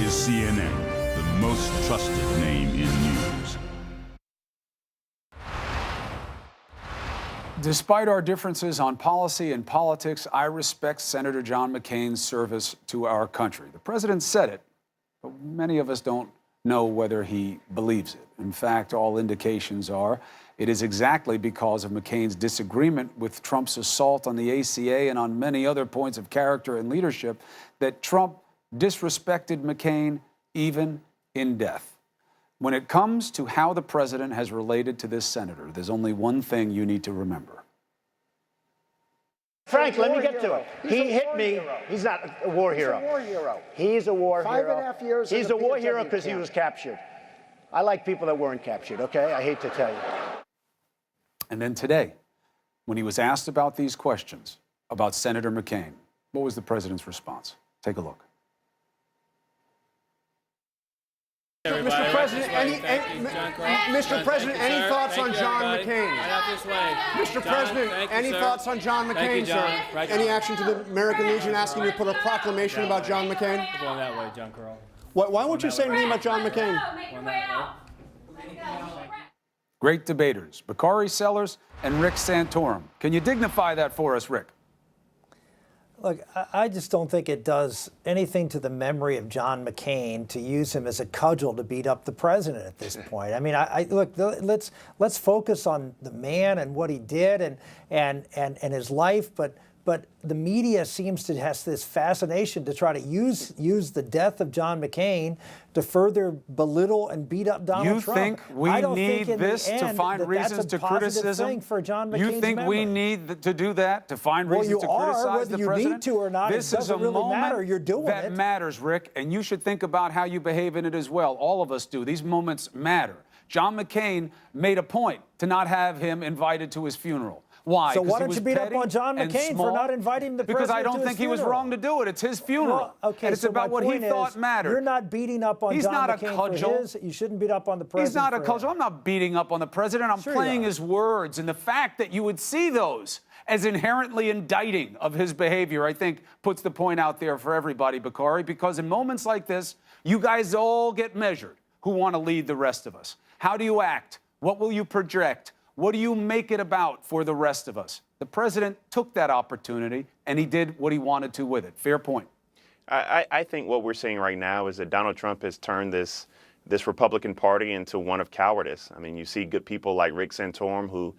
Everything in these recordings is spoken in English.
is CNN, the most trusted name in news. Despite our differences on policy and politics, I respect Senator John McCain's service to our country. The president said it, but many of us don't know whether he believes it. In fact, all indications are it is exactly because of McCain's disagreement with Trump's assault on the ACA and on many other points of character and leadership that Trump disrespected McCain even in death. When it comes to how the president has related to this senator, there's only one thing you need to remember. Frank, let me get to it. He hit me. He's not a war hero. He's a war hero. He's a war hero. 5.5 years. He's a war hero because he was captured. I like people that weren't captured, okay? I hate to tell you. And then today, when he was asked about these questions about Senator McCain, what was the president's response? Take a look. Mr. President, any thoughts on John McCain? Mr. President, any thoughts on John McCain, sir? Any action to the American Legion asking you to put a proclamation about John McCain? Going that way, John Carl. Why won't you say anything about John McCain? Great debaters, Bakari Sellers and Rick Santorum. Can you dignify that for us, Rick? Look, I just don't think it does anything to the memory of John McCain to use him as a cudgel to beat up the president at this point. I mean, look, let's focus on the man and what he did and his life, but the media seems to have this fascination to try to use the death of John McCain to further belittle and beat up Donald Trump. You think we need this to find reasons to criticism? For John McCain's you think memory. we need to do that to find reasons to criticize the president? Whether you need to or not, this it doesn't is a really moment matter. You're doing that it. matters, Rick, and you should think about how you behave in it as well. All of us do. These moments matter. John McCain made a point to not have him invited to his funeral. Why? So why don't you beat up on John McCain for not inviting the president to his funeral? Because I don't think he was wrong to do it. It's his funeral. Well, okay, and it's so about what he thought mattered. You're not beating up on John McCain for his. You shouldn't beat up on the president. He's not a cudgel. I'm not beating up on the president. I'm playing his words. And the fact that you would see those as inherently indicting of his behavior, I think, puts the point out there for everybody, Bakari, because in moments like this, you guys all get measured who want to lead the rest of us. How do you act? What will you project? What do you make it about for the rest of us? The president took that opportunity, and he did what he wanted to with it. Fair point. I think what we're seeing right now is that Donald Trump has turned this Republican Party into one of cowardice. I mean, you see good people like Rick Santorum who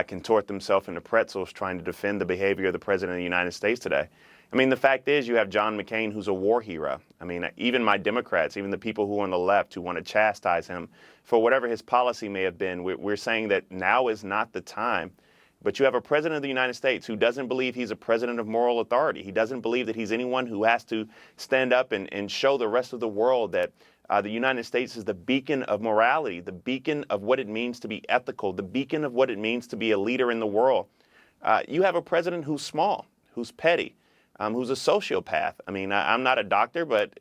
contort themselves into pretzels trying to defend the behavior of the President of the United States today. I mean, the fact is you have John McCain, who's a war hero. I mean, even my Democrats, even the people who are on the left who want to chastise him for whatever his policy may have been, we're saying that now is not the time. But you have a president of the United States who doesn't believe he's a president of moral authority. He doesn't believe that he's anyone who has to stand up and show the rest of the world that the United States is the beacon of morality, the beacon of what it means to be ethical, the beacon of what it means to be a leader in the world. You have a president who's small, who's petty, who's a sociopath. I mean, I'm not a doctor, but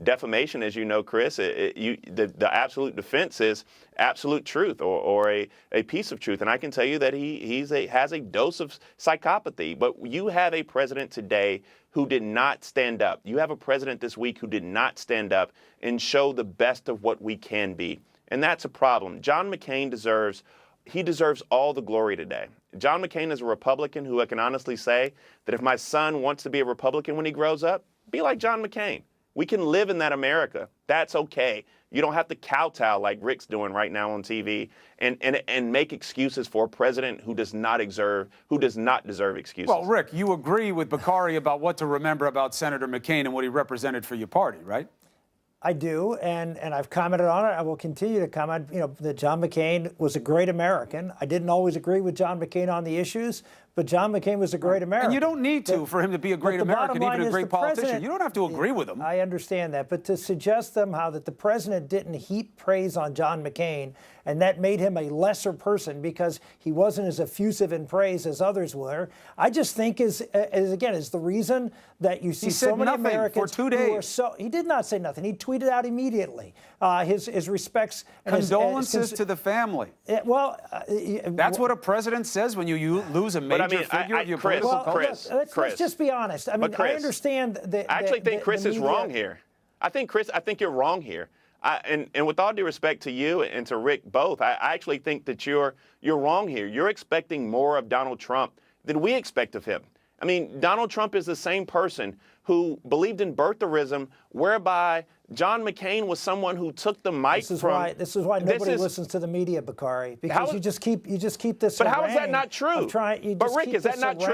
defamation, as you know, Chris, the absolute defense is absolute truth or a piece of truth. And I can tell you that he has a dose of psychopathy. But you have a president today who did not stand up. You have a president this week who did not stand up and show the best of what we can be. And that's a problem. John McCain deserves all the glory today. John McCain is a Republican who I can honestly say that if my son wants to be a Republican when he grows up, be like John McCain. We can live in that America. That's okay. You don't have to kowtow like Rick's doing right now on TV and make excuses for a president who does not deserve excuses. Well, Rick, you agree with Bakari about what to remember about Senator McCain and what he represented for your party, right? I do, and I've commented on it. I will continue to comment, that John McCain was a great American. I didn't always agree with John McCain on the issues, but John McCain was a great American. And you don't need to for him to be a great American, even a great politician. You don't have to agree with him. I understand that, but to suggest somehow that the president didn't heap praise on John McCain and that made him a lesser person because he wasn't as effusive in praise as others were, I just think is the reason that you see so many Americans for 2 days. who are so. He did not say nothing. He tweeted out immediately his respects and condolences to the family. That's what a president says when you lose a major figure of your political culture. Let's just be honest. I mean, I understand that. I actually think Chris is wrong here. I think, Chris, I think you're wrong here. And with all due respect to you and to Rick both, I actually think that you're wrong here. You're expecting more of Donald Trump than we expect of him. I mean, Donald Trump is the same person who believed in birtherism, whereby John McCain was someone who took the mic This is why nobody listens to the media, Bakari, because you just keep this. But how is that not true? But Rick, is that not true?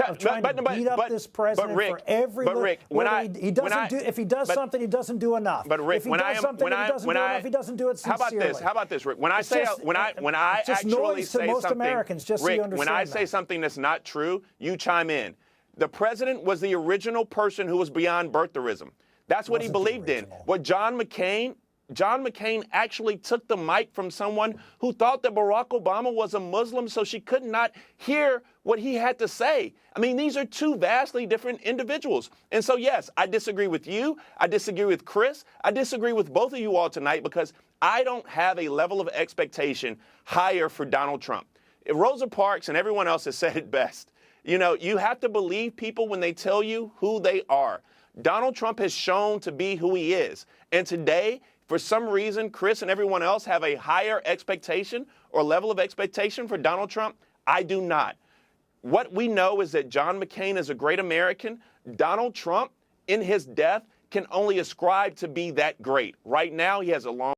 Of trying to beat up this president for every. But Rick, if he does something, he doesn't do enough. But Rick, if he does something, he doesn't do enough. He doesn't do it sincerely. How about this, Rick? When I say actually say most something, Americans, just Rick, so you understand when I say something that's not true, you chime in. The president was the original person who was beyond birtherism. That's what he believed in. What John McCain actually took the mic from someone who thought that Barack Obama was a Muslim, so she could not hear what he had to say. I mean, these are two vastly different individuals. And so, yes, I disagree with you. I disagree with Chris. I disagree with both of you all tonight because I don't have a level of expectation higher for Donald Trump. Rosa Parks and everyone else has said it best. You know, you have to believe people when they tell you who they are. Donald Trump has shown to be who he is. And today, for some reason, Chris and everyone else have a higher expectation or level of expectation for Donald Trump. I do not. What we know is that John McCain is a great American. Donald Trump, in his death, can only ascribe to be that great. Right now, he has a long